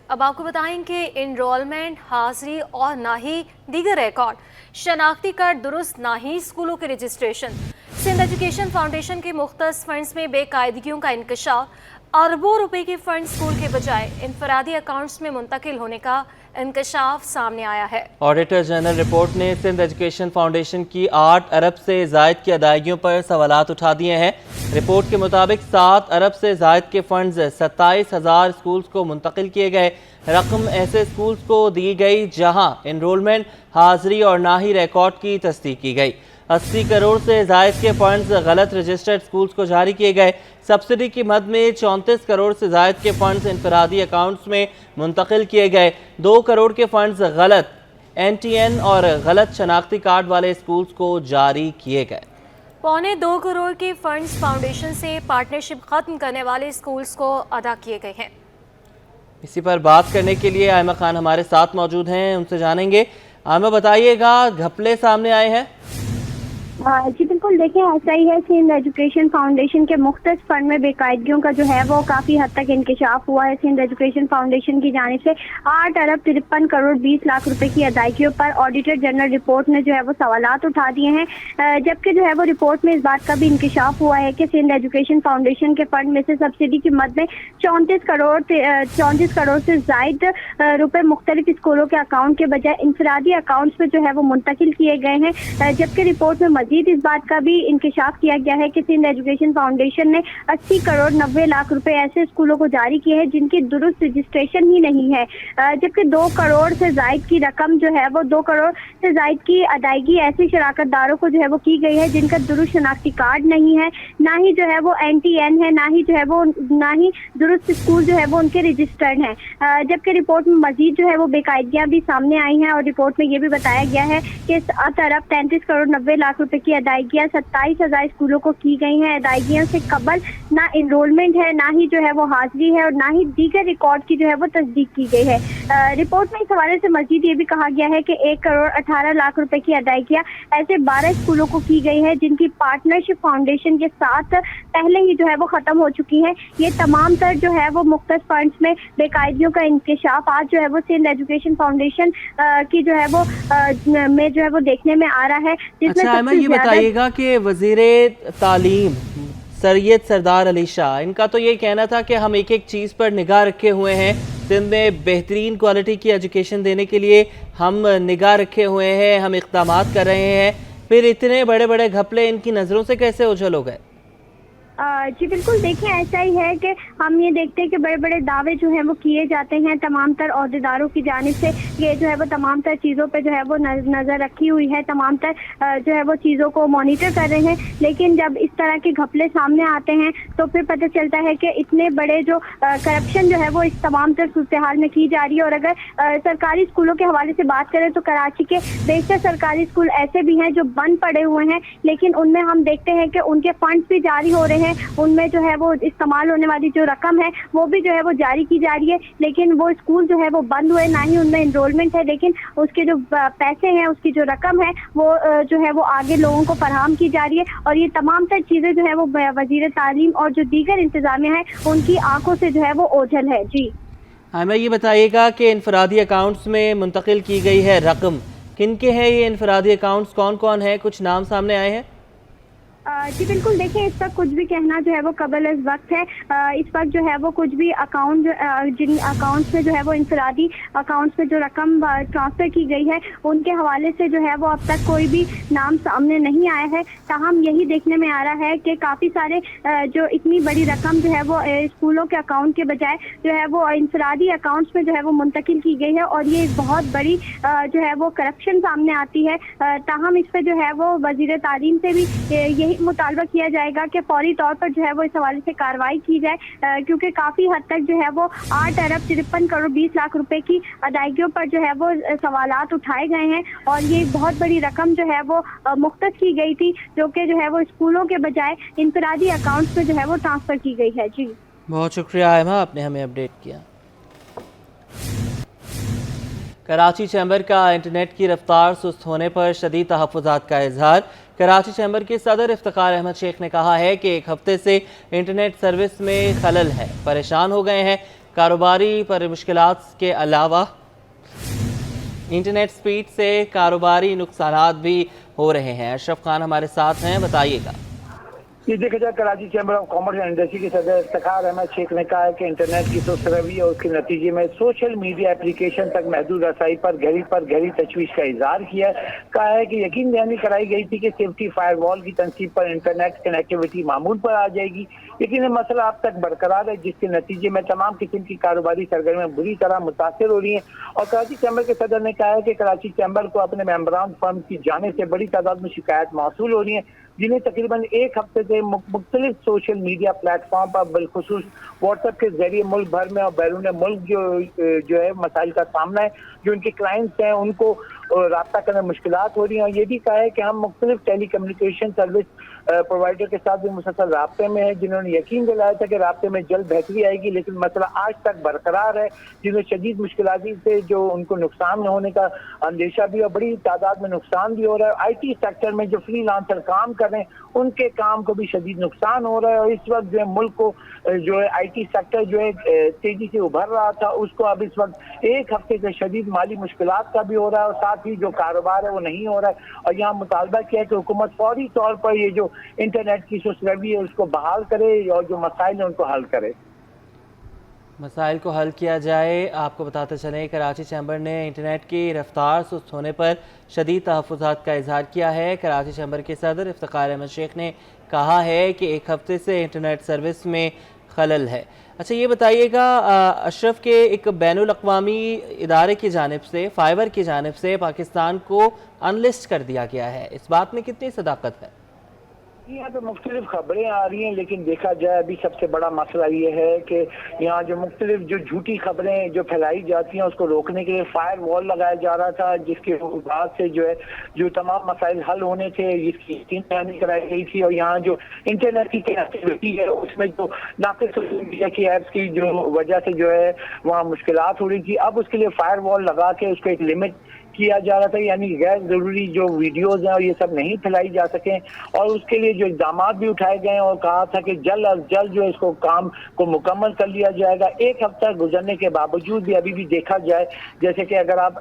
अब आपको बताएं कि इनरोलमेंट, हाजिरी और ना ही दीगर रिकॉर्ड, शनाख्ती कार्ड दुरुस्त, ना ही स्कूलों के रजिस्ट्रेशन। सिंध एजुकेशन फाउंडेशन के मुख्तस फंड्स में बेकायदगियों का इंकशाफ, अरबों रुपए के फंड स्कूल के बजाय इंफरादी अकाउंट्स में मुंतकिल होने का इंकशाफ सामने आया है। ऑडिटर जनरल रिपोर्ट ने सिंध एजुकेशन फाउंडेशन की 8 अरब से जायद की अदायगियों पर सवालात उठा दिए हैं। रिपोर्ट के मुताबिक 7 अरब से जायद के फंड्स 27,000 स्कूल्स को मुंतकिल किए गए। रकम ऐसे स्कूल्स को दी गई जहां एनरोलमेंट, हाजिरी और ना ही रिकॉर्ड की तस्दीक की गई। 80 करोड़ से जायद के फंड्स गलत रजिस्टर्ड स्कूल्स को जारी किए गए। सब्सिडी की मद में 34 करोड़ से जायद के फंड्स इंफरादी अकाउंट्स में मुंतकिल किए गए। 2 करोड़ के फंड्स गलत NTN और गलत शनाख्ती कार्ड वाले स्कूल्स को जारी किए गए। 2.25 करोड़ के फंड्स फाउंडेशन से पार्टनरशिप खत्म करने वाले स्कूल्स को अदा किए गए हैं। इसी पर बात करने के लिए आयमा खान हमारे साथ मौजूद हैं, उनसे जानेंगे। आयमा, बताइएगा, घपले सामने आए हैं? जी बिल्कुल, देखिए ऐसा ही है। सिंध एजुकेशन फाउंडेशन के मुख्तस फंड में बेकायदगियों का जो है वो काफ़ी हद तक इंकशाफ हुआ है। सिंध एजुकेशन फाउंडेशन की जानिब से 8 अरब 53 करोड़ 20 लाख रुपए की अदायगियों पर ऑडिटर जनरल रिपोर्ट ने जो है वो सवालात उठा दिए हैं। जबकि जो है वो रिपोर्ट में इस बात का भी इंकशाफ हुआ है कि सिंध एजुकेशन फाउंडेशन के फंड में से सब्सिडी की मद में 34 करोड़ से जायद रुपए मुख्तलिफ स्कूलों के अकाउंट के बजाय इंफरादी अकाउंट्स में जो है वो मुंतकिल किए गए हैं। जबकि रिपोर्ट में मजीद इस बात का भी इंकशाफ किया गया है कि सिंध एजुकेशन फाउंडेशन ने 80 करोड़ 90 लाख रुपए ऐसे स्कूलों को जारी किए हैं जिनकी दुरुस्त रजिस्ट्रेशन ही नहीं है। जबकि 2 करोड़ से जायद की रकम जो है वो 2 करोड़ से जायद की अदायगी ऐसे शराकतदारों को जो है वो की गई है जिनका दुरुस्त शनाख्ती कार्ड नहीं है, ना ही जो है वो NTN है, ना ही दुरुस्त स्कूल जो है वो उनके रजिस्टर्ड हैं। जबकि रिपोर्ट में मजीद जो है वो बेकायदगियां भी सामने आई हैं और रिपोर्ट में ये भी बताया गया है कि 7 अरब 33 करोड़ 90 लाख रुपए की अदायगियां 27,000 स्कूलों को की गई हैं। अदायगियों से कबल ना इनरोलमेंट है, ना ही जो है वो हाजिरी है और ना ही दीगर रिकॉर्ड की जो है वो तस्दीक की गई है। रिपोर्ट में इस हवाले से मजीद ये भी कहा गया है कि 1 करोड़ 18 लाख रुपए की अदायगियां ऐसे 12 स्कूलों को की गई है जिनकी पार्टनरशिप फाउंडेशन के साथ पहले ही जो है वो खत्म हो चुकी है। ये तमाम तर जो है वो मुख्तस फंड्स में बेकायदगियों का इंकशाफ आज जो है वो सिंध एजुकेशन फाउंडेशन की जो है वो में जो है वो देखने में आ रहा है। अच्छा, ये बताइएगा कि वज़ीरे तालीम सैयद सरदार अली शाह, इनका तो ये कहना था कि हम एक एक चीज़ पर निगाह रखे हुए हैं, सिंध में बेहतरीन क्वालिटी की एजुकेशन देने के लिए हम निगाह रखे हुए हैं, हम इक़दामात कर रहे हैं, फिर इतने बड़े बड़े घपले इनकी नज़रों से कैसे ओझल हो गए? जी बिल्कुल, देखिए ऐसा ही है कि हम ये देखते हैं कि बड़े बड़े दावे जो हैं वो किए जाते हैं तमाम तर अहदेदारों की जानिब से। ये जो है वो तमाम तर चीज़ों पे जो है वो नज़र रखी हुई है, तमाम तर जो है वो चीज़ों को मॉनिटर कर रहे हैं। लेकिन जब इस तरह के घपले सामने आते हैं तो फिर पता चलता है कि इतने बड़े जो करप्शन जो है वो इस तमाम तर सूरत हाल में की जा रही है। और अगर सरकारी स्कूलों के हवाले से बात करें तो कराची के बेशतर सरकारी स्कूल ऐसे भी हैं जो बंद पड़े हुए हैं, लेकिन उनमें हम देखते हैं कि उनके फंड्स भी जारी हो रहे हैं, उनमें जो है वो इस्तेमाल होने वाली जो रकम है वो भी जो है वो जारी की जा रही है। लेकिन वो स्कूल जो है वो बंद हुए, ना ही उनमें इनरोलमेंट है, लेकिन उसके जो पैसे हैं, उसकी जो रकम है वो जो है वो आगे लोगों को फराहम की जा रही है। और ये तमाम तर चीज़ें जो है वो वज़ीर तालीम और जो दीगर इंतजामिया है उनकी आंखों से जो है वो ओझल है। जी हमें ये बताइएगा कि इंफरादी अकाउंट्स में मुंतकिल की गई है रकम, किन के हैं ये इंफरादी अकाउंट्स, कौन कौन है, कुछ नाम सामने आए हैं? जी बिल्कुल, देखिए इस वक्त कुछ भी कहना जो है वो कबल इस वक्त है। इस वक्त जो है वो कुछ भी अकाउंट जिन अकाउंट्स में जो है वो इंफरादी अकाउंट्स में जो रकम ट्रांसफ़र की गई है उनके हवाले से जो है वो अब तक कोई भी नाम सामने नहीं आया है। ताहम यही देखने में आ रहा है कि काफ़ी सारे जो इतनी बड़ी रकम जो है वो स्कूलों के अकाउंट के बजाय जो है वो इंफरादी अकाउंट्स में जो है वो मुंतकिल की गई है और ये एक बहुत बड़ी जो है वो करप्शन सामने आती है। ताहम इस पर जो है वो वज़ीर तालीम से भी यही मुतालबा किया जाएगा कि फौरी तौर पर जो है वो इस हवाले से कार्रवाई की जाए, क्योंकि काफ़ी हद तक जो है वो 8 अरब 53 करोड़ 20 लाख रुपए की अदायगियों पर जो है वो सवालात उठाए गए हैं और ये बहुत बड़ी रकम जो है वो मुख्तस की गई थी जो कि जो है वो स्कूलों के बजाय इंफरादी अकाउंट्स में जो है वो ट्रांसफ़र की गई है। जी बहुत शुक्रिया आयमा, आपने हमें अपडेट किया। कराची चैम्बर का इंटरनेट की रफ्तार सुस्त होने पर शदीद तहफ़्फ़ुज़ात का इजहार। कराची चैम्बर के सदर इफ्तिखार अहमद शेख ने कहा है कि एक हफ्ते से इंटरनेट सर्विस में खलल है, परेशान हो गए हैं। कारोबारी पर मुश्किलात के अलावा इंटरनेट स्पीड से कारोबारी नुकसानात भी हो रहे हैं। अशरफ खान हमारे साथ हैं, बताइएगा। ये देखा जाए, Karachi chamber of commerce and industry के सदर इफ्तिखार अहमद शेख ने कहा है कि इंटरनेट की सुस्त रवैया और उसके नतीजे में सोशल मीडिया एप्लीकेशन तक महदूद रसाई पर गहरी तशवीश का इजहार किया है। कहा है कि यकीन दहानी कराई गई थी कि सेफ्टी फायरवॉल की तनसीब पर इंटरनेट कनेक्टिविटी मामूल पर आ जाएगी, लेकिन ये मसला अब तक बरकरार है, जिसके नतीजे में तमाम किस्म की कारोबारी सरगर्मियां बुरी तरह मुतासर हो रही हैं। और कराची चैम्बर के सदर ने कहा है कि कराची चैम्बर को अपने मेंबरान फर्म की जाने से बड़ी तादाद में शिकायत मौसूल हो रही है, जिन्हें तकरीबन एक हफ्ते से मुख्तलिफ सोशल मीडिया प्लेटफॉर्म पर बिलखुसूस व्हाट्सएप के जरिए मुल्क भर में और बैरून मुल्क जो है मसाइल का सामना है। जो उनके क्लाइंट्स हैं उनको राब्ता करने में मुश्किलात हो रही हैं। और ये भी कहा है कि हम मुख्तलिफ टेली कम्युनिकेशन सर्विस प्रोवाइडर के साथ भी मुसलसल राब्ते में है, जिन्होंने यकीन दिलाया था कि राब्ते में जल्द बेहतरी आएगी, लेकिन मसला आज तक बरकरार है, जिन्हें शदीद मुश्किलात से जो उनको नुकसान होने का अंदेशा भी और बड़ी तादाद में नुकसान भी हो रहा है। IT सेक्टर में जो फ्रीलांसर काम कर रहे हैं उनके काम को भी शदीद नुकसान हो रहा है। और इस वक्त जो है मुल्क को जो है IT सेक्टर जो है तेजी से उभर रहा था, उसको अब इस वक्त एक हफ्ते से शदीद माली मुश्किलात का भी हो रहा है, और साथ ही जो कारोबार है वो नहीं हो रहा है। और यहाँ मुतालबा किया है कि हुकूमत फौरी तौर पर ये जो इंटरनेट की सुस्त रवैया है उसको बहाल करे और जो मसाइल है उनको हल करे। मसाइल को हल किया जाए। आपको बताते चलें, कराची चैम्बर ने इंटरनेट की रफ्तार सुस्त होने पर शदीद तहफ़्फ़ुज़ात का इजहार किया है। कराची चैम्बर के सदर इफ्तिखार अहमद शेख ने कहा है कि एक हफ्ते से इंटरनेट सर्विस में खलल है। अच्छा, ये बताइएगा, अशरफ के एक बैनुल अक़वामी इदारे की जानिब से, फाइबर की जानिब से पाकिस्तान को अनलिस्ट कर दिया गया है, इस बात में कितनी सदाकत है? यहाँ पे मुख्तलिफ खबरें आ रही हैं, लेकिन देखा जाए अभी सबसे बड़ा मसला ये है कि यहाँ जो मुख्तलिफ जो झूठी खबरें जो फैलाई जाती हैं उसको रोकने के लिए फायर वॉल लगाया जा रहा था, जिसके बाद से जो है जो तमाम मसाइल हल होने थे जिसकी यकीन दहानी कराई गई थी। और यहाँ जो इंटरनेट की कनेक्टिविटी है उसमें जो नाक़िस सोशल मीडिया की ऐप्स की जो वजह से जो है वहाँ मुश्किलात हो रही थी, अब उसके लिए फायर वॉल लगा के उसको एक लिमिट किया जा रहा था, यानी गैर जरूरी जो वीडियोज हैं और ये सब नहीं फैलाई जा सके। और उसके लिए जो इक़दाम भी उठाए गए और कहा था कि जल्द अज जल्द जो इसको काम को मुकम्मल कर लिया जाएगा। एक हफ्ता गुजरने के बावजूद भी अभी भी देखा जाए, जैसे कि अगर आप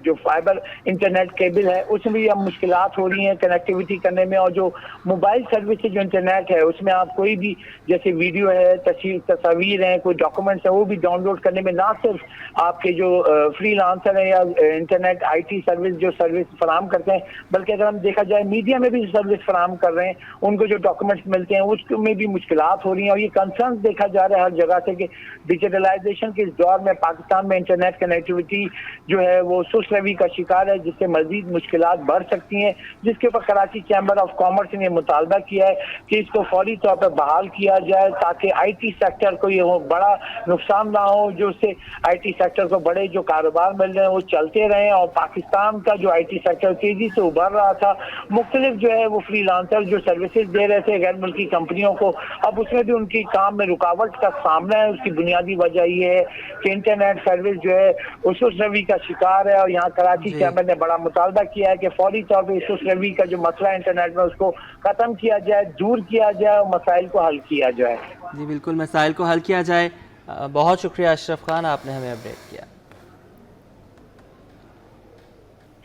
जो फाइबर इंटरनेट केबल है उसमें भी अब मुश्किलात हो रही हैं कनेक्टिविटी करने में। और जो मोबाइल सर्विस जो इंटरनेट है उसमें आप कोई भी जैसे वीडियो है, तस्वीर हैं, कोई डॉक्यूमेंट्स है, वो भी डाउनलोड करने में ना सिर्फ आपके जो फ्रीलांसर हैं या इंटरनेट IT सर्विस जो सर्विस फराम करते हैं, बल्कि अगर हम देखा जाए मीडिया में भी सर्विस फराम कर रहे हैं, उनको जो डॉक्यूमेंट्स मिलते हैं उसमें भी मुश्किलात हो रही हैं। और ये कंसर्न देखा जा रहा है हर जगह से कि डिजिटलाइजेशन के इस दौर में पाकिस्तान में इंटरनेट कनेक्टिविटी जो है वो सुस्त रवैया का शिकार है, जिससे मजीद मुश्किलात बढ़ सकती हैं, जिसके ऊपर कराची चैम्बर ऑफ कॉमर्स ने मुतालबा किया है कि इसको फौरी तौर पर बहाल किया जाए, ताकि IT सेक्टर को ये बड़ा नुकसान ना हो, जो उससे IT सेक्टर को बड़े जो कारोबार मिल रहे हैं वो चलते रहें। और पाकिस्तान का जो IT सेक्टर तेजी से उभर रहा था, मुख्तलिफ जो है वो फ्रीलांसर जो सर्विसेज दे रहे थे गैर मुल्की कंपनियों को, अब उसमें भी उनकी काम में रुकावट का सामना है। उसकी बुनियादी वजह ये है कि इंटरनेट सर्विस जो है उस रवैया का शिकार है। और यहाँ कराची चैम्बर ने बड़ा मुतालबा किया है कि फौरी तौर पर उस रवैया का जो मसला इंटरनेट में उसको खत्म किया जाए, दूर किया जाए और मसाइल को हल किया जाए। जी बिल्कुल, मसाइल को हल किया जाए। बहुत शुक्रिया अशरफ खान, आपने हमें अपडेट किया।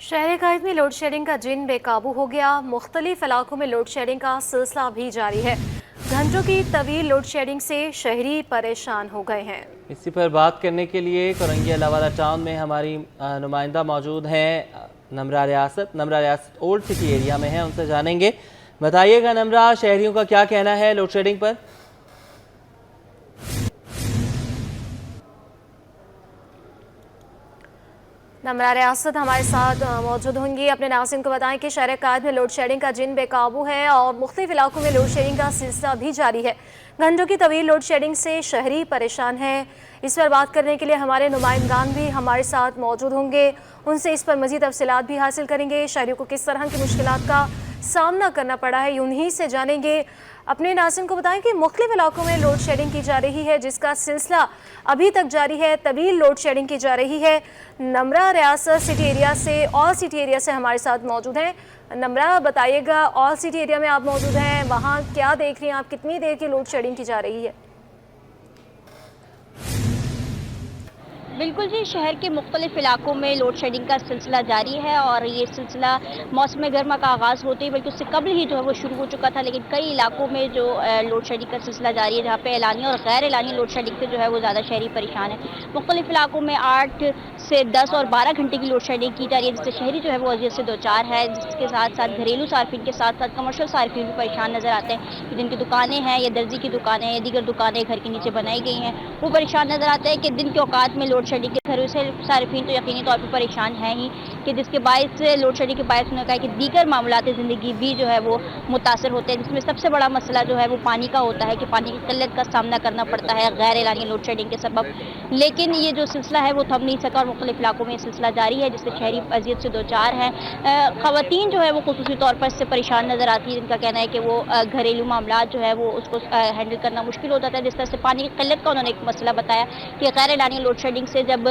शहर कायद में लोड शेडिंग का जिन बेकाबू हो गया। मुख्तलिफ इलाकों में लोड शेडिंग का सिलसिला भी जारी है। घंटों की तवील लोड शेडिंग से शहरी परेशान हो गए हैं। इसी पर बात करने के लिए कोरंगी अलावाला टाउन में हमारी नुमाइंदा मौजूद हैं, नमरा रियासत ओल्ड सिटी एरिया में है, उनसे जानेंगे। बताइएगा नमरा, शहरियों का क्या कहना है लोड शेडिंग पर? नमरा रियासत हमारे साथ मौजूद होंगी। अपने नाज़रीन को बताएं कि शहर कायद में लोड शेडिंग का जिन बेकाबू है और मुख्तलिफ इलाकों में लोड शेडिंग का सिलसिला भी जारी है। घंटों की तवील लोड शेडिंग से शहरी परेशान है। इस पर बात करने के लिए हमारे नुमाइंदान भी हमारे साथ मौजूद होंगे, उनसे इस पर मज़ीद तफसीलात भी हासिल करेंगे। शहरियों को किस तरह की मुश्किलात का सामना करना पड़ा है उन्हीं से जानेंगे। अपने नाज़रीन को बताएं कि मुख्तलिफ इलाकों में लोड शेडिंग की जा रही है, जिसका सिलसिला अभी तक जारी है। तवील लोड शेडिंग की जा रही है। नमरा रियासत सिटी एरिया से, ऑल सिटी एरिया से हमारे साथ मौजूद हैं। नमरा, बताइएगा, ऑल सिटी एरिया में आप मौजूद हैं, वहाँ क्या देख रही हैं आप? कितनी देर की लोड शेडिंग की जा रही है? بالکل جی، شہر کے مختلف علاقوں میں لوڈ شیڈنگ کا سلسلہ جاری ہے اور یہ سلسلہ موسم گرما کا آغاز ہوتے ہی بلکہ اس سے قبل ہی جو ہے وہ شروع ہو چکا تھا، لیکن کئی علاقوں میں جو لوڈ شیڈنگ کا سلسلہ جاری ہے جہاں پہ اعلانیہ اور غیر اعلانیہ لوڈ شیڈنگ سے جو ہے وہ زیادہ شہری پریشان ہے۔ مختلف علاقوں میں 8 سے 10 اور 12 گھنٹے کی لوڈ شیڈنگ کی جا رہی ہے، جس سے شہری جو ہے وہ اذیت سے دوچار ہے، جس کے ساتھ ساتھ گھریلو صارفین کے ساتھ ساتھ کمرشل صارفین بھی پریشان نظر آتے ہیں کہ جن کی دکانیں ہیں یا درزی کی دکانیں یا دیگر دکانیں گھر کے نیچے بنائی گئی ہیں، وہ پریشان نظر آتے ہیں کہ دن کے اوقات میں لوڈ شیڈنگ کے گھروں سے صارفین تو یقینی طور پر پریشان ہیں ہی، کہ جس کے باعث لوڈ شیڈنگ کے باعث انہوں نے کہا کہ دیگر معاملات زندگی بھی جو ہے وہ متاثر ہوتے ہیں، جس میں سب سے بڑا مسئلہ جو ہے وہ پانی کا ہوتا ہے کہ پانی کی قلت کا سامنا کرنا پڑتا ہے غیر اعلانیہ لوڈ شیڈنگ کے سبب۔ لیکن یہ جو سلسلہ ہے وہ تھم نہیں سکا اور مختلف علاقوں میں یہ سلسلہ جاری ہے، جس سے شہری اذیت سے دوچار ہیں۔ خواتین جو ہے وہ خصوصی طور پر اس سے پریشان نظر آتی ہیں، جن کا کہنا ہے کہ وہ گھریلو معاملات جو ہے وہ اس کو ہینڈل کرنا مشکل ہو جاتا ہے۔ جس طرح سے پانی کی قلت کا انہوں نے ایک مسئلہ بتایا کہ غیر اعلانیہ لوڈ شیڈنگ سے جب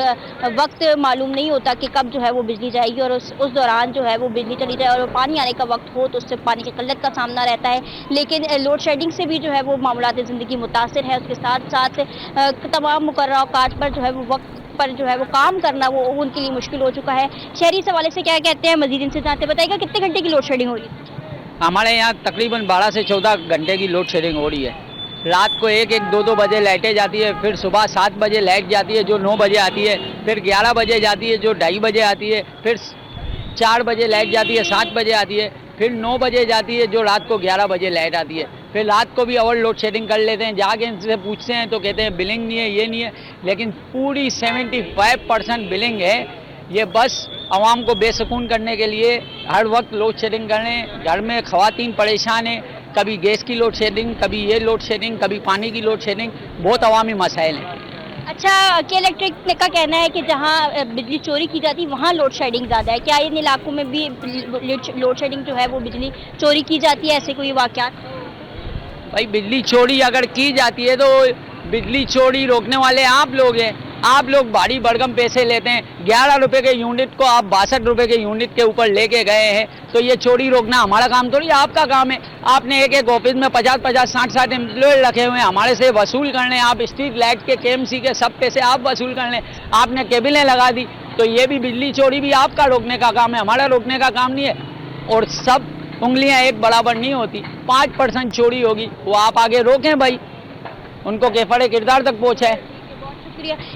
وقت معلوم نہیں ہوتا کہ کب جو ہے وہ بجلی جائے گی اور اس دوران جو ہے وہ بجلی چلی جائے اور پانی آنے کا وقت ہو تو اس سے پانی کی قلت کا سامنا رہتا ہے، لیکن لوڈ شیڈنگ سے بھی جو ہے وہ معاملات زندگی متاثر ہے۔ اس کے ساتھ ساتھ تمام مقررہ اوقات پر جو ہے وہ وقت پر جو ہے وہ کام کرنا وہ ان کے لیے مشکل ہو چکا ہے۔ شہری اس حوالے سے کیا کہتے ہیں مزید ان سے جانتے، بتائیے گا کتنے گھنٹے کی لوڈ شیڈنگ ہو رہی ہے؟ ہمارے یہاں تقریباً 12 سے 14 گھنٹے کی لوڈ شیڈنگ ہو رہی ہے۔ رات کو 1-2 بجے لائٹیں جاتی ہے، پھر صبح 7 بجے لائٹ جاتی ہے جو 9 بجے آتی ہے، پھر 11 بجے جاتی ہے جو 2:30 بجے آتی ہے، پھر 4 بجے لائٹ جاتی ہے 7 بجے آتی ہے، پھر 9 بجے جاتی ہے جو رات کو 11 بجے لائٹ آتی ہے۔ پھر رات کو بھی اور لوڈ شیڈنگ کر لیتے ہیں، جا کے ان سے پوچھتے ہیں تو کہتے ہیں بلنگ نہیں ہے، یہ نہیں ہے، لیکن پوری 75% بلنگ ہے۔ یہ بس عوام کو بے سکون کرنے کے لیے ہر وقت لوڈ شیڈنگ کر رہے ہیں۔ گھر میں خواتین پریشان ہیں، کبھی گیس کی لوڈ شیڈنگ، کبھی یہ لوڈ شیڈنگ، کبھی پانی کی لوڈ شیڈنگ، بہت عوامی مسائل ہیں۔ اچھا، کے الیکٹرک کا کہنا ہے کہ جہاں بجلی چوری کی جاتی ہے وہاں لوڈ شیڈنگ زیادہ ہے، کیا ان علاقوں میں بھی لوڈ شیڈنگ جو ہے وہ بجلی چوری کی جاتی ہے؟ ایسے کوئی واقعات؟ بھائی بجلی چوری اگر کی جاتی ہے تو بجلی چوری روکنے والے آپ لوگ ہیں۔ آپ لوگ بھاری بھرکم پیسے لیتے ہیں، 11 روپے کے یونٹ کو آپ 62 روپے کے یونٹ کے اوپر لے کے گئے ہیں، تو یہ چوری روکنا ہمارا کام تھوڑی ہے، آپ کا کام ہے۔ آپ نے ایک آفس میں 50-50 60 امپلائے رکھے ہوئے ہیں، ہمارے سے وصول کر لیں۔ آپ اسٹریٹ لائٹ کے KMC کے سب پیسے آپ وصول کر لیں۔ آپ نے کیبلیں لگا دی، تو یہ بھی بجلی چوری بھی آپ کا روکنے کا کام ہے، ہمارا روکنے کا کام نہیں ہے۔ اور سب انگلیاں ایک برابر نہیں ہوتی، 5% چوری ہوگی وہ آپ آگے روکیں بھائی، ان کو کیفڑ کردار تک پہنچائے۔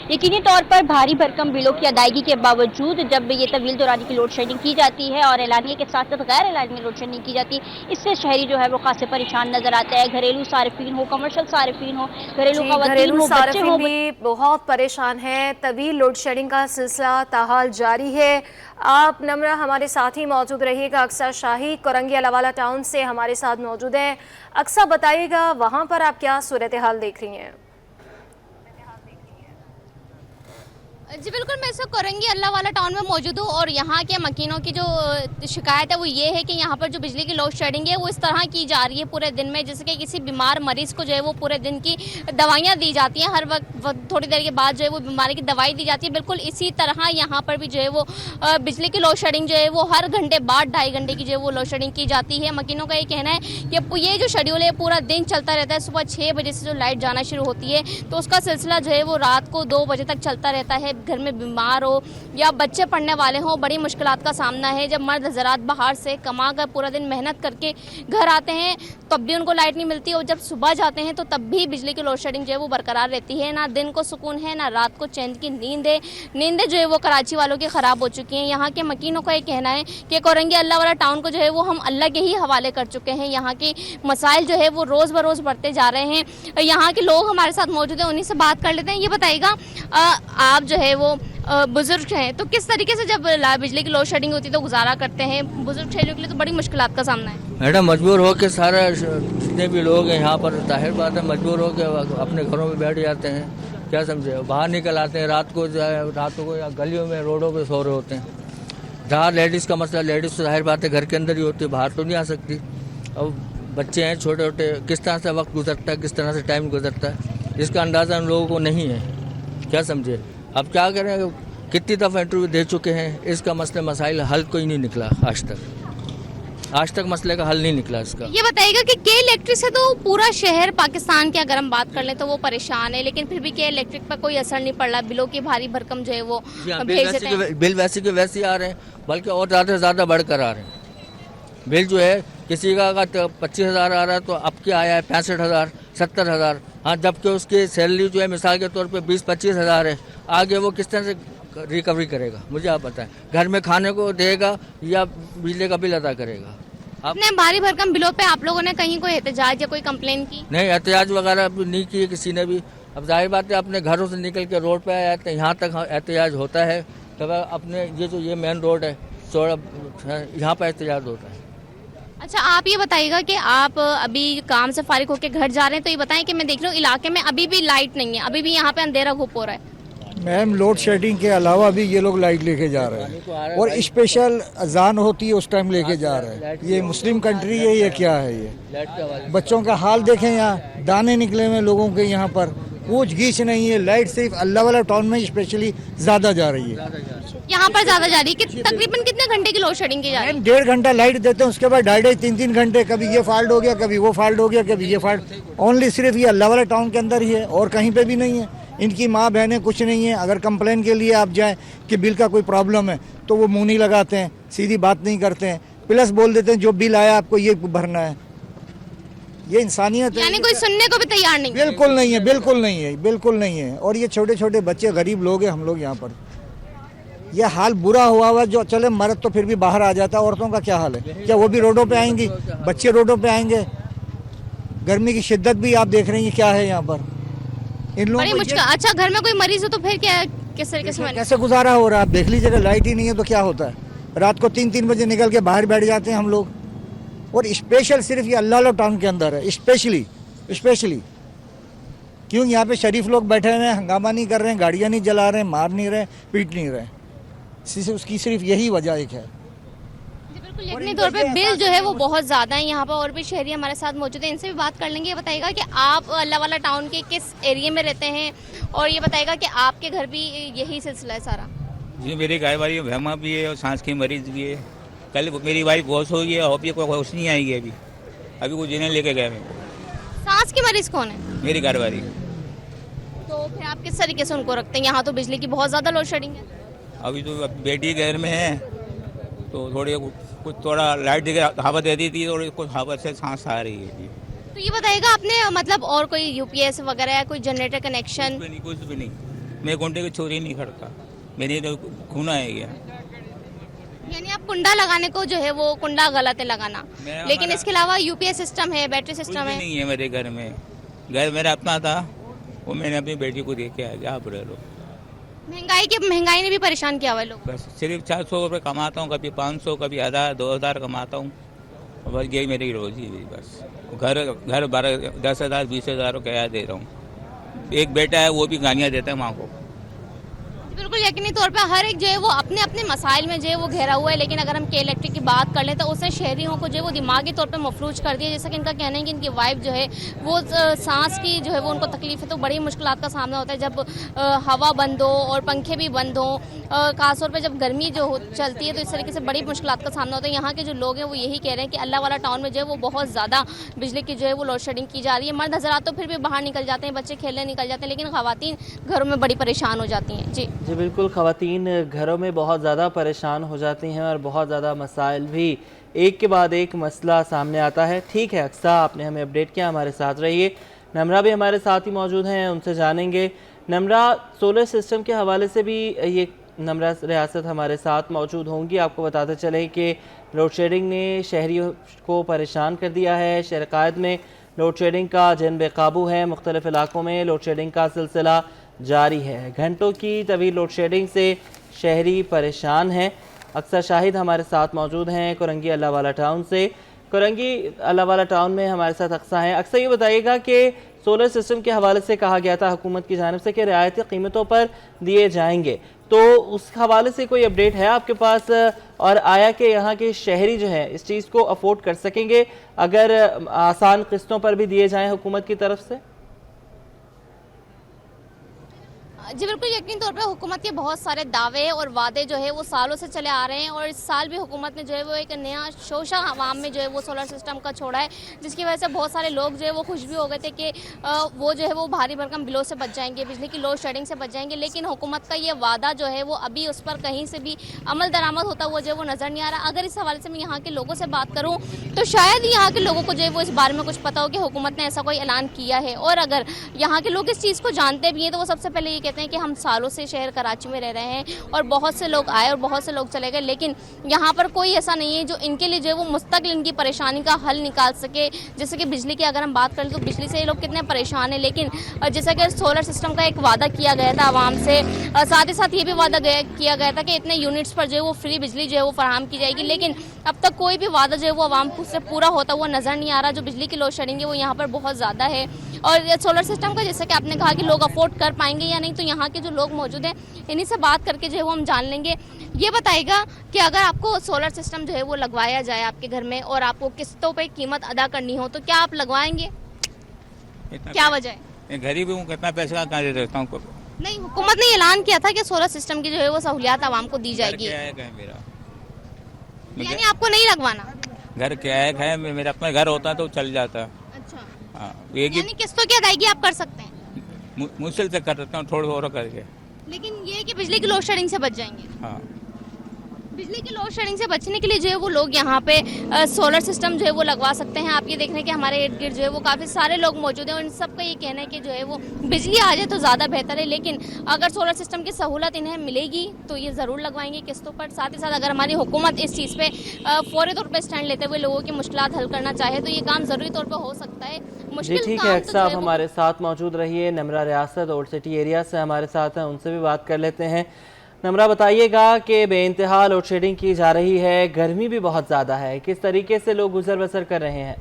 یقینی طور پر بھاری بھرکم بلوں کی ادائیگی کے باوجود جب یہ طویل دورانی کی لوڈ شیڈنگ کی جاتی ہے اور اعلانیہ کے ساتھ ساتھ غیر اعلانیہ لوڈ شیڈنگ کی جاتی ہے، اس سے شہری جو ہے وہ خاصے پریشان نظر آتا ہے۔ گھریلو صارفین ہو، کمرشل صارفین ہو، گھریلو خواتین ہو، بچے صارفین ہو، بھی بہت پریشان ہیں۔ طویل لوڈ شیڈنگ کا سلسلہ تاحال جاری ہے۔ آپ نمرہ ہمارے ساتھ ہی موجود رہیے گا۔ اقصیٰ شاہی کورنگی الاوالا ٹاؤن سے ہمارے ساتھ موجود ہیں۔ اقصیٰ بتائیے گا وہاں پر آپ کیا صورتحال دیکھ رہی ہیں؟ جی بالکل، میں اس وقت کورنگی الاوالا ٹاؤن میں موجود ہوں اور یہاں کے مکینوں کی جو شکایت ہے وہ یہ ہے کہ یہاں پر جو بجلی کی لوڈ شیڈنگ ہے وہ اس طرح کی جا رہی ہے پورے دن میں، جیسے کہ کسی بیمار مریض کو جو ہے وہ پورے دن کی دوائیاں دی جاتی ہیں، ہر وقت تھوڑی دیر کے بعد جو ہے وہ بیماری کی دوائی دی جاتی ہے، بالکل اسی طرح یہاں پر بھی جو ہے وہ بجلی کی لوڈ شیڈنگ جو ہے وہ ہر گھنٹے بعد 2.5 گھنٹے کی جو ہے وہ لوڈ شیڈنگ کی جاتی ہے۔ مکینوں کا یہ کہنا ہے کہ یہ جو شیڈیول ہے پورا دن چلتا رہتا ہے، صبح 6 بجے سے جو لائٹ جانا شروع ہوتی ہے تو اس کا سلسلہ جو ہے وہ رات کو 2 بجے تک چلتا رہتا ہے۔ گھر میں بیمار ہو یا بچے پڑھنے والے ہوں، بڑی مشکلات کا سامنا ہے۔ جب مرد حضرات باہر سے کما کر پورا دن محنت کر کے گھر آتے ہیں تب بھی ان کو لائٹ نہیں ملتی، اور جب صبح جاتے ہیں تو تب بھی بجلی کی لوڈ شیڈنگ جو ہے وہ برقرار رہتی ہے۔ نہ دن کو سکون ہے، نہ رات کو چین کی نیند ہے۔ نیندیں جو ہے وہ کراچی والوں کی خراب ہو چکی ہیں۔ یہاں کے مکینوں کا یہ کہنا ہے کہ کورنگی الاوالا ٹاؤن کو جو ہے وہ ہم اللہ کے ہی حوالے کر چکے ہیں۔ یہاں کے مسائل جو ہے وہ روز بروز بڑھتے جا رہے ہیں۔ یہاں کے لوگ ہمارے ساتھ موجود ہیں، انہیں سے بات کر لیتے ہیں۔ یہ بتائیے گا آپ جو ہے وہ بزرگ ہیں تو کس طریقے سے جب بجلی کی لوڈ شیڈنگ ہوتی ہے تو گزارا کرتے ہیں؟ بزرگ شہریوں کے لیے تو بڑی مشکلات کا سامنا ہے۔ میڈم مجبور ہو کے سارا جتنے بھی لوگ ہیں یہاں پر ظاہر بات ہے مجبور ہو کے اپنے گھروں میں بیٹھ جاتے ہیں، کیا سمجھے، باہر نکل آتے ہیں رات کو یا گلیوں میں روڈوں پہ سو رہے ہوتے ہیں۔ جہاں لیڈیز کا مسئلہ، لیڈیز تو ظاہر بات ہے گھر کے اندر ہی ہوتی ہے، باہر تو نہیں آ سکتی۔ اب بچے ہیں چھوٹے چھوٹے، کس طرح سے وقت گزرتا ہے، کس طرح سے ٹائم گزرتا ہے، اس کا اندازہ ان لوگوں کو نہیں ہے، کیا سمجھے۔ اب کیا کریں، کتنی دفعہ انٹرویو دے چکے ہیں، اس کا مسئلہ مسائل حل کوئی نہیں نکلا آج تک۔ आज तक मसले का हल नहीं निकला इसका। ये बताइएगा कि के इलेक्ट्रिक से तो पूरा शहर पाकिस्तान की अगर हम बात कर लें तो वो परेशान है, लेकिन फिर भी के इलेक्ट्रिक पर कोई असर नहीं पड़ रहा, बिलों की भारी भरकम जो है वो भेज देते हैं। बिल वैसे के वैसे ही आ रहे हैं, बल्कि और ज़्यादा से ज़्यादा बढ़कर आ रहे हैं। बिल जो है किसी का अगर 25,000 आ रहा है तो अब क्या आया है 65,000 70,000। हाँ, जबकि उसकी सैलरी जो है मिसाल के तौर पे 20-25 हज़ार है, आगे वो किस तरह से रिकवरी करेगा मुझे आप बताएं। घर में खाने को देगा या बिजली का बिल अदा करेगा? अपने भारी भरकम बिलों पे आप लोगों ने कहीं कोई एहतजाज या कोई कंप्लेन की? नहीं, एहतजाज वगैरह नहीं किए किसी ने भी। अब जाहिर बात है अपने घरों से निकल के रोड पे आया तो यहाँ तक एहतजाज होता है, तब अपने ये मेन रोड है चौड़ा, यहाँ पर एहतजाज होता है। अच्छा, आप ये बताइएगा कि आप अभी काम से फारिग होकर घर जा रहे हैं, तो ये बताएं कि मैं देख रही हूँ इलाके में अभी भी लाइट नहीं है, अभी भी यहाँ पे अंधेरा घुप हो रहा है। मैम, लोड शेडिंग के अलावा भी ये लोग लाइट लेके जा रहे हैं और स्पेशल अजान होती है उस टाइम लेके जा रहे हैं। ये मुस्लिम कंट्री है, ये क्या है? ये बच्चों का हाल देखें, यहाँ दाने निकले हुए लोगों के, यहाँ पर पूछ गीछ नहीं है। लाइट सिर्फ अल्लाह वाला टाउन में स्पेशली ज्यादा जा रही है, यहाँ पर ज्यादा जा रही है। कि तकरीबन कितने घंटे की लोड शेडिंग की जा रही है? 1.5 घंटा लाइट देते हैं, उसके बाद 2.5-3 घंटे कभी ये फॉल्ट हो गया, कभी वो फॉल्ट हो गया, कभी ये फॉल्ट। ओनली सिर्फ ये अल्लाह वाला टाउन के अंदर ही है और कहीं पे भी नहीं है। इनकी माँ बहनें कुछ नहीं है। अगर कंप्लेन के लिए आप जाएं कि बिल का कोई प्रॉब्लम है तो वो मुंह नहीं लगाते हैं, सीधी बात नहीं करते हैं, प्लस बोल देते हैं जो बिल आया आपको ये भरना है। ये इंसानियत है? यानी कोई सुनने को भी तैयार नहीं? बिल्कुल नहीं है, बिल्कुल नहीं है, बिल्कुल नहीं है। और ये छोटे छोटे बच्चे, गरीब लोग हैं हम लोग यहाँ पर, ये हाल बुरा हुआ जो चले मर्द तो फिर भी बाहर आ जाता है, औरतों का क्या हाल है? क्या वो भी रोडों पे आएंगी? बच्चे रोडों पे आएंगे। गर्मी की शिद्दत भी आप देख रही हैं क्या है यहाँ पर इन लोगों को। अच्छा, घर में कोई मरीज हो तो फिर क्या, किस तरीके से कैसे गुजारा हो रहा है? आप देख लीजिएगा, लाइट ही नहीं है तो क्या होता है? रात को 3-3 बजे निकल के बाहर बैठ जाते हैं हम लोग। और स्पेशल सिर्फ ये अल्लाह टाउन के अंदर है, स्पेशली क्यों यहाँ पे शरीफ लोग बैठे हुए हैं, हंगामा नहीं कर रहे हैं, गाड़ियाँ नहीं जला रहे हैं, मार नहीं रहे, पीट नहीं रहे। उसकी सिर्फ यही वजह एक है। बिल्कुल यकीनी तौर पे बिल जो है वो बहुत ज़्यादा है। यहाँ पर और भी शहरी हमारे साथ मौजूद हैं, इनसे भी बात कर लेंगे। ये बताइएगा कि आप अल्लाह वाला टाउन के किस एरिया में रहते हैं, और ये बताइएगा कि आपके घर भी यही सिलसिला है सारा? जी, मेरी गाय वाली भैमा भी है और सांस की मरीज भी है। कल मेरी वाइफ बहुत हो गई है, अभी कोई होश नहीं आएगी। अभी कुछ जिन्हें लेके गए। सांस की मरीज कौन है? मेरी घर वाली। तो फिर आप किस तरीके से उनको रखते हैं? यहाँ तो बिजली की बहुत ज़्यादा लोड शेडिंग है। अभी तो बेटी घर में है तो थोड़ा लाइट देकर हवा दे दी थी और कुछ हवा से सांस आ रही है। तो ये बताइएगा आपने मतलब और कोई यूपीएस वगैरह या कोई जनरेटर कनेक्शन? कुछ भी नहीं। मैं कुंडे की चोरी नहीं करता, मेरी तो खूना है गया। यानी आप कुंडा लगाने को जो है वो कुंडा गलत है लगाना, लेकिन इसके अलावा यूपीएस सिस्टम है, बैटरी सिस्टम है? नहीं है मेरे घर में। घर मेरा अपना था, वो मैंने अपनी बेटी को दे के आया। आप रह लो। महंगाई ने भी परेशान किया हुआ है लोग। बस सिर्फ 400 रुपये कमाता हूँ, कभी 500, कभी 1000-2000 कमाता हूँ। बस यही मेरी रोजी है। बस घर 10,000 20,000 क्या दे रहा हूँ। एक बेटा है, वो भी गालियाँ देता है माँ को। बिल्कुल यकीनी तौर पे हर एक जो है वो अपने अपने मसाइल में जो है वो घेरा हुआ है। लेकिन अगर हम के इलेक्ट्रिक की बात कर लें तो उसने शहरियों को जो है वो दिमागी तौर पे मफलूज कर दिया। जैसा कि इनका कहना है कि इनकी वाइफ जो है वो सांस की जो है वो उनको तकलीफ है, तो बड़ी मुश्किलात का सामना होता है जब हवा बंद हो और पंखे भी बंद हो। खासतौर पर जब गर्मी जो चलती है तो इस तरीके से बड़ी मुश्किलात का सामना होता है। यहाँ के जो लोग हैं वो यही कह रहे हैं कि अल्लाह वाला टाउन में जो है वो बहुत ज़्यादा बिजली की जो है वो लोड शेडिंग की जा रही है। मर्द हजरात तो फिर भी बाहर निकल जाते हैं, बच्चे खेलने निकल जाते हैं, लेकिन ख़वातीन घरों में बड़ी परेशान हो जाती हैं। जी बिल्कुल, ख़वातीन घरों में बहुत ज़्यादा परेशान हो जाती हैं और बहुत ज़्यादा मसाइल भी एक के बाद एक मसला सामने आता है। ठीक है अक्सा, आपने हमें अपडेट किया, हमारे साथ रहिए। नमरा भी हमारे साथ ही मौजूद हैं, उनसे जानेंगे। नमरा, सोलर सिस्टम के हवाले से भी ये नमरा रियासत हमारे साथ मौजूद होंगी। आपको बताते चले कि लोड शेडिंग ने शहरियों को परेशान कर दिया है। शहर कायद में लोड शेडिंग का जन बेकाबू है। मुख्तलिफ इलाकों में लोड शेडिंग का सिलसिला जारी है। घंटों की तवील लोड शेडिंग से शहरी परेशान हैं। अक्सर शाहिद हमारे साथ मौजूद हैं कुरंगी अल्लाह वाला टाउन से। कुरंगी अल्लाह वाला टाउन में हमारे साथ अक्सा हैं। अक्सर ये बताइएगा कि सोलर सिस्टम के हवाले से कहा गया था हुकूमत की जानिब से कि रियायती कीमतों पर दिए जाएंगे, तो उस हवाले से कोई अपडेट है आपके पास? और आया कि यहाँ के शहरी जो है इस चीज़ को अफोर्ड कर सकेंगे अगर आसान किस्तों पर भी दिए जाएँ हुकूमत की तरफ से? जी बिल्कुल, यकीनी तौर पे हुकूमत के बहुत सारे दावे और वादे जो है वो सालों से चले आ रहे हैं और इस साल भी हुकूमत ने जो है वो एक नया शोशा आवाम में जो है वो सोलर सिस्टम का छोड़ा है, जिसकी वजह से बहुत सारे लोग जो है वो खुश भी हो गए थे कि वो जो है वो भारी भरकम बिलों से बच जाएंगे, बिजली की लोड शेडिंग से बच जाएंगे। लेकिन हुकूमत का ये वादा जो है वो अभी उस पर कहीं से भी अमल दरामद होता हुआ जो है वो नज़र नहीं आ रहा। अगर इस हवाले से मैं यहाँ के लोगों से बात करूँ तो शायद यहाँ के लोगों को जो है वो इस बारे में कुछ पता हो कि हुकूमत ने ऐसा कोई ऐलान किया है, और अगर यहाँ के लोग इस चीज़ को जानते भी हैं तो वो सबसे पहले ये कहते हैं कि हम सालों से शहर कराची में रह रहे हैं और बहुत से लोग आए और बहुत से लोग चले गए, लेकिन यहाँ पर कोई ऐसा नहीं है जो इनके लिए जो है वो मुस्तकिल इनकी परेशानी का हल निकाल सके। जैसे कि बिजली की अगर हम बात करें तो बिजली से ये लोग कितने परेशान हैं, लेकिन जैसा कि सोलर सिस्टम का एक वादा किया गया था आवाम से, साथ ही साथ ये भी वादा किया गया था कि इतने यूनिट्स पर जो है वो फ्री बिजली जो है वो फराहम की जाएगी, लेकिन अब तक कोई भी वादा जो है वो आवाम से पूरा होता हुआ नज़र नहीं आ रहा। जो बिजली की लोड शेडिंग है वो यहाँ पर बहुत ज़्यादा है, और सोलर सिस्टम का जैसे कि आपने कहा कि लोग अफोर्ड कर पाएंगे या नहीं, तो यहाँ के जो लोग मौजूद हैं इन्हीं से बात करके जो है वो हम जान लेंगे। ये बताएगा कि अगर आपको सोलर सिस्टम जो है वो लगवाया जाए आपके घर में और आपको किस्तों पे कीमत अदा करनी हो तो क्या आप लगवाएंगे? क्या वजह है? गरीब हूँ, कितना पैसा कहाँ दे सकता हूँ? नहीं, हुकूमत ने ऐलान किया था कि सोलर सिस्टम की जो है वो सहूलियात आवाम को दी जाएगी, मेरा यानी आपको नहीं लगवाना। घर क्या है, मेरा अपना घर होता तो चल जाता। अच्छा, हाँ, एक यानी किस्तों की अदायगी आप कर सकते हैं, मुश्किल से कर सकता हूँ, थोड़ा थोड़ा करके। लेकिन ये कि बिजली की लोड शेडिंग से बच जाएंगे। हाँ, बिजली की लोड शेडिंग से बचने के लिए जो है वो लोग यहाँ पे सोलर सिस्टम जो है वो लगवा सकते हैं। आप ये देख रहे हैं कि हमारे इर्द गिर्द जो है वो काफ़ी सारे लोग मौजूद हैं और इन सबका ये कहना है कि जो है वो बिजली आ जाए तो ज़्यादा बेहतर है, लेकिन अगर सोलर सिस्टम की सहूलत इन्हें मिलेगी तो ये ज़रूर लगवाएंगे किस्तों पर। साथ ही साथ अगर हमारी हुकूमत इस चीज़ पे फौरी तौर पर स्टैंड लेते हुए लोगों की मुश्किलात हल करना चाहे तो ये काम ज़रूरी तौर पर हो सकता है। जी मुश्किल ठीक काम है, तो अक्सर जो आप है वो- हमारे साथ मौजूद रहिए। नमरा रियासत ओल्ड सिटी एरिया से हमारे साथ हैं, उनसे भी बात कर लेते हैं। नमरा, बताइएगा कि बेइंतहा लोड शेडिंग की जा रही है, गर्मी भी बहुत ज़्यादा है, किस तरीके से लोग गुजर बसर कर रहे हैं?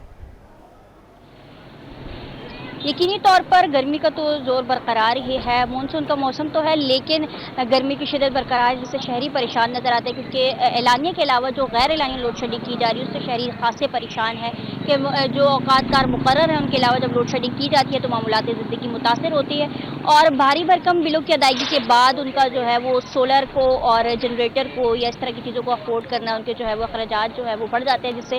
यकीनी तौर पर गर्मी का तो जोर बरकरार ही है। मानसून का मौसम तो है लेकिन गर्मी की शिदत बरकरार, जिससे शहरी परेशान नज़र आते हैं, क्योंकि एलानिया के अलावा जो गैर एलानिया लोड शेडिंग की जा रही है उससे शहरी खासे परेशान है कि जो औकात कार मुकर्रर है उनके अलावा जब लोड शेडिंग की जाती है तो मामूलात ज़िंदगी मुतासर होती है, और भारी भरकम बिलों की अदायगी के बाद उनका जो है वो सोलर को और जनरेटर को या इस तरह की चीज़ों को अफोर्ड करना, उनके जो है वो अखराजात जो है वो बढ़ जाते हैं, जिससे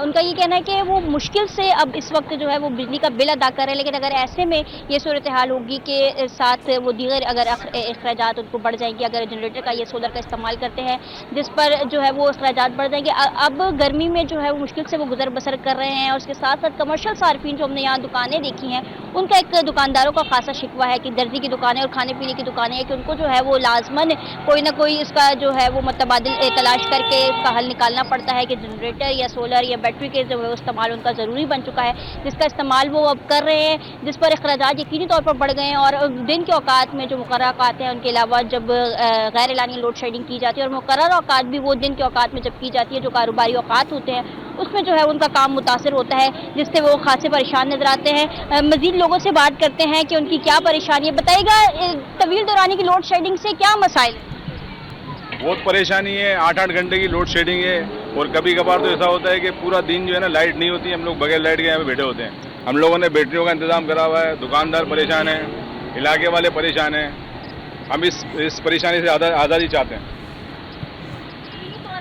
उनका ये कहना है कि वो मुश्किल से अब इस वक्त जो है वो बिजली का बिल अदा कर रहे हैं। लेकिन अगर ऐसे में ये सूरत हाल होगी कि साथ वो दीगर अगर अखराजात उनको बढ़ जाएंगे, अगर जनरेटर का या सोलर का इस्तेमाल करते हैं जिस पर जो है वो अखराजात बढ़ जाएंगे, अब गर्मी में जो है वो मुश्किल से वो गुजर बसर कर रहे हैं। और उसके साथ साथ कमर्शियल सार्फिन जो हमने यहाँ दुकानें देखी हैं उनका एक दुकानदारों का खासा शिकवा है कि दर्जी की दुकानें और खाने पीने की दुकानें हैं कि उनको जो है वो लाजमन कोई ना कोई इसका जो है वो मुतबादिल तलाश करके इसका हल निकालना पड़ता है कि जनरेटर या सोलर या बैटरी के जो है इस्तेमाल उनका ज़रूरी बन चुका है, जिसका इस्तेमाल वो अब कर रहे हैं, जिस पर अखराजात यकीनी तौर पर बढ़ गए हैं। और दिन के औकात में जो मुकर्रर औकात हैं उनके अलावा जब गैर एलानी लोड शेडिंग की जाती है, और मुकर्रर औकात भी वो दिन के औकात में जब की जाती है जो कारोबारी औकात होते हैं उसमें जो है उनका काम मुतासर होता है, जिससे वो खासे परेशान नजर आते हैं। मजीद लोगों से बात करते हैं कि उनकी क्या परेशानी है। बताइएगा, तवील दौरानी की लोड शेडिंग से क्या मसाइल है? बहुत परेशानी है, 8-8 घंटे की लोड शेडिंग है, और कभी कभार तो ऐसा होता है कि पूरा दिन जो है ना लाइट नहीं होती, हम लोग बगैर लाइट के यहाँ पे बैठे होते हैं। हम लोगों ने बैटरियों का इंतजाम करा हुआ है, दुकानदार परेशान है, इलाके वाले परेशान हैं। हम इस परेशानी से आज़ादी चाहते हैं।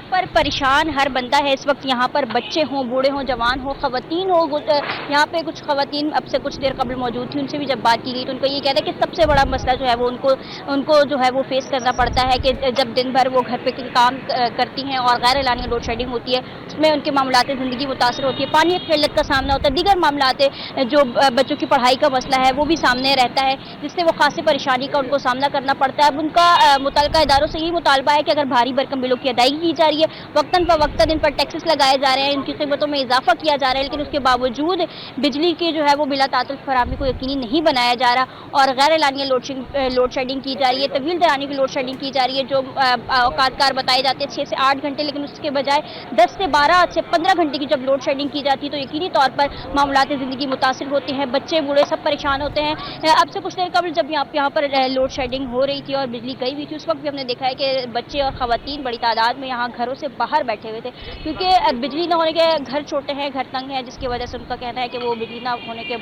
पर परेशान हर बंदा है इस वक्त, यहाँ पर बच्चे हों, बूढ़े हों, जवान हो, ख़वातीन हो। यहाँ पे कुछ ख़वातीन अब से कुछ देर कबल मौजूद थी, उनसे भी जब बात की गई तो उनको ये कहता है कि सबसे बड़ा मसला जो है वो उनको जो है वो फेस करना पड़ता है कि जब दिन भर वो घर पे काम करती हैं और गैर एलानी लोड शेडिंग होती है उसमें उनके मामलात ज़िंदगी मुतासर होती है, पानी की किल्लत का सामना होता है, दीगर मामलात जो बच्चों की पढ़ाई का मसला है वो भी सामने रहता है, जिससे वो खासी परेशानी का उनको सामना करना पड़ता है। अब उनका मुतल्लिका इदारों से यही मुतालबा है कि अगर भारी भरकम बिलों की अदायगी की जा रही है, वक्तन पर वक्तन इन पर टैक्सेस लगाए जा रहे हैं, इनकी कीमतों में इजाफा किया जा रहा है, लेकिन उसके बावजूद बिजली की जो है वो बिला तातुल फराहमी को यकीनी नहीं बनाया जा रहा और गैर एलानिया लोड शेडिंग की जा रही है, तवील दरानी की लोड शेडिंग की जा रही है। जो औकातकार बताए जाते हैं 6 से 8 घंटे, लेकिन उसके बजाय 10 से 12 से 15 घंटे की जब लोड शेडिंग की जाती है तो यकीनी तौर पर मामलात ज़िंदगी मुतासिर होते हैं, बच्चे बूढ़े सब परेशान होते हैं। अब से कुछ देर कबल जब यहाँ पर लोड शेडिंग हो रही थी और बिजली गई हुई थी, उस वक्त भी हमने देखा है कि बच्चे और ख़वातीन बड़ी तादाद में यहाँ घरों घरों से बाहर बैठे हुए थे, क्योंकि बिजली न होने के घर छोटे हैं, घर तंग हैं, जिसकी वजह से उनका कहना है कि वो बिजली न होने के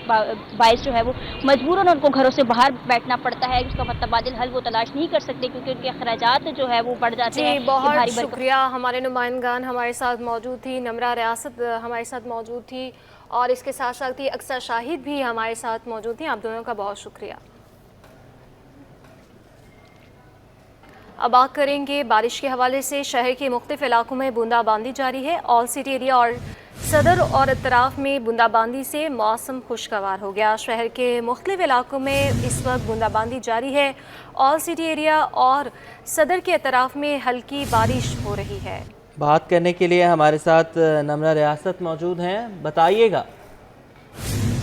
बायस जो है वो मजबूरन उनको घरों से बाहर बैठना पड़ता है। उसका मतबादिल हल वो तलाश नहीं कर सकते क्योंकि उनके अखराजात जो है वो बढ़ जाते हैं। बहुत शुक्रिया। हमारे नुमाइंदगान हमारे साथ मौजूद थी, नमरा रियासत हमारे साथ मौजूद थी और इसके साथ साथ ही अक्सर शाहिद भी हमारे साथ मौजूद थी। आप दोनों का बहुत शुक्रिया। अब बात करेंगे बारिश के हवाले से। शहर के मुख्तलिफ इलाकों में बूंदाबांदी जारी है। ऑल सिटी एरिया और सदर और इतराफ में बूंदाबांदी से मौसम खुशगवार हो गया। शहर के मुख्तलिफ इलाकों में इस वक्त बूंदाबांदी जारी है। ऑल सिटी एरिया और सदर के इतराफ में हल्की बारिश हो रही है। बात करने के लिए हमारे साथ नमरा रियासत मौजूद हैं, बताइएगा।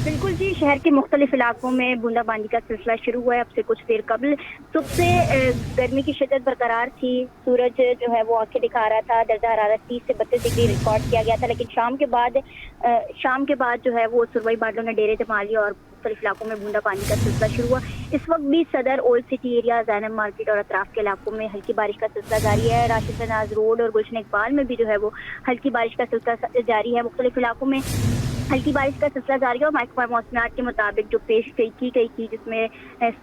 बिल्कुल जी, शहर के मुख्तलिफ इलाकों में बूंदाबांदी का सिलसिला शुरू हुआ है। अब से कुछ देर कबल सुबह से गर्मी की शिद्दत बरकरार थी। सूरज जो है वो आंखें दिखा रहा था। दर्जा हरारत 30 से 32 डिग्री रिकॉर्ड किया गया था, लेकिन शाम के बाद जो है वो सुरवई बादलों ने डेरे जमा लिया और मुख्तलिफ इलाकों में बूंदाबांदी का सिलसिला शुरू हुआ। इस वक्त भी सदर, old city area, Zainab market और अतराफ के इलाकों में हल्की बारिश का सिलसिला जारी है। राशिद शहनाज रोड और गुलशन इकबाल में भी जो है वो हल्की बारिश का सिलसिला जारी है। मुख्तलिफ इलाकों में हल्की बारिश का सिलसिला जारी है और महकमा मौसमियात के मुताबिक जो पेश की गई थी, जिसमें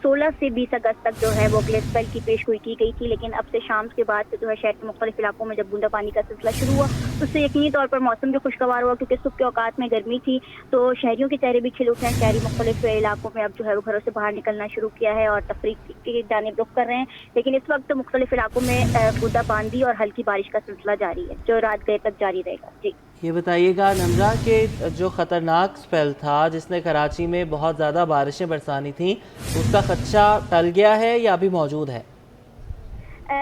16 से 20 अगस्त तक जो है वो अगले स्पेल की पेशगोई की गई थी, लेकिन अब से शाम के बाद से जो है शहर के मुख्तलिफ इलाकों में जब बूंदाबांदी का सिलसिला शुरू हुआ तो उससे यकीनी तौर पर मौसम जो खुशगवार हुआ, क्योंकि सुबह के औकात में गर्मी थी तो शहरियों के चेहरे भी खिल उठे हैं। शहरी मुख्तलिफ इलाकों में अब जो है वो घरों से बाहर निकलना शुरू किया है और तफरीक की जानिब रुख कर रहे हैं, लेकिन इस वक्त मुख्तलिफ इलाकों में बूंदाबांदी और हल्की बारिश का सिलसिला जारी है जो रात देर तक जारी रहेगा। जी ये बताइएगा नमरा के जो ख़तरनाक स्पेल था जिसने कराची में बहुत ज़्यादा बारिशें बरसानी थी, उसका खदशा टल गया है या अभी मौजूद है?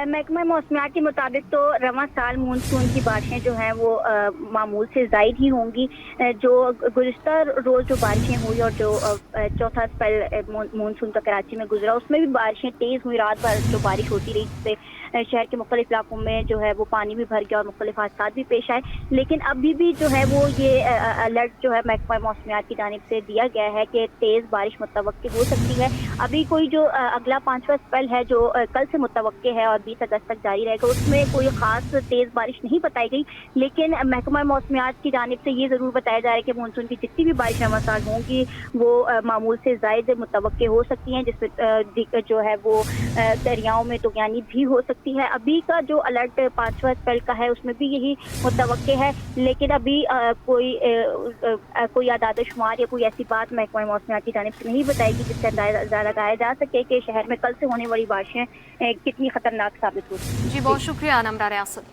महकमा मौसमियात के मुताबिक तो रवां साल मानसून की बारिशें जो हैं वो मामूल से ज़ायद ही होंगी। जो गुज़िश्ता रोज़ जो बारिशें हुई और जो चौथा स्पेल मानसून का कराची में गुजरा, उसमें भी बारिशें तेज़ हुई। रात भर जो बारिश होती रही जिससे शहर के मुख्तलिफ इलाकों में जो है वो पानी भी भर गया और मुख्तलिफ हादसात भी पेश आए, लेकिन अभी भी जो है वो ये अलर्ट जो है महकमा मौसमियात की जानिब से दिया गया है कि तेज़ बारिश मुतवक्की हो सकती है। अभी कोई जो अगला 5वां स्पेल है जो कल से मुतवक्की है और 20 अगस्त तक जारी रहेगा, उसमें कोई ख़ास तेज़ बारिश नहीं बताई गई, लेकिन महकमा मौसमियात की जानिब से ये ज़रूर बताया जा रहा है कि मानसून की जितनी भी बारिशें मसाल होंगी वो मामूल से ज़ायद मुतवक्की हो सकती हैं, जिसमें जो है वो दरियाओं में तुग़यानी भी हो सकती है। अभी का जो अलर्ट 5वां स्पेल का है उसमें भी यही मुतवक्के है, लेकिन अभी कोई आदाद शुमार या कोई ऐसी बात महकमा मौसमियात की जानिब से नहीं बताएगी जिससे अंदाजा लगाया जा सके कि शहर में कल से होने वाली बारिशें कितनी खतरनाक साबित होती हैं। जी बहुत शुक्रिया नमरा रियासत।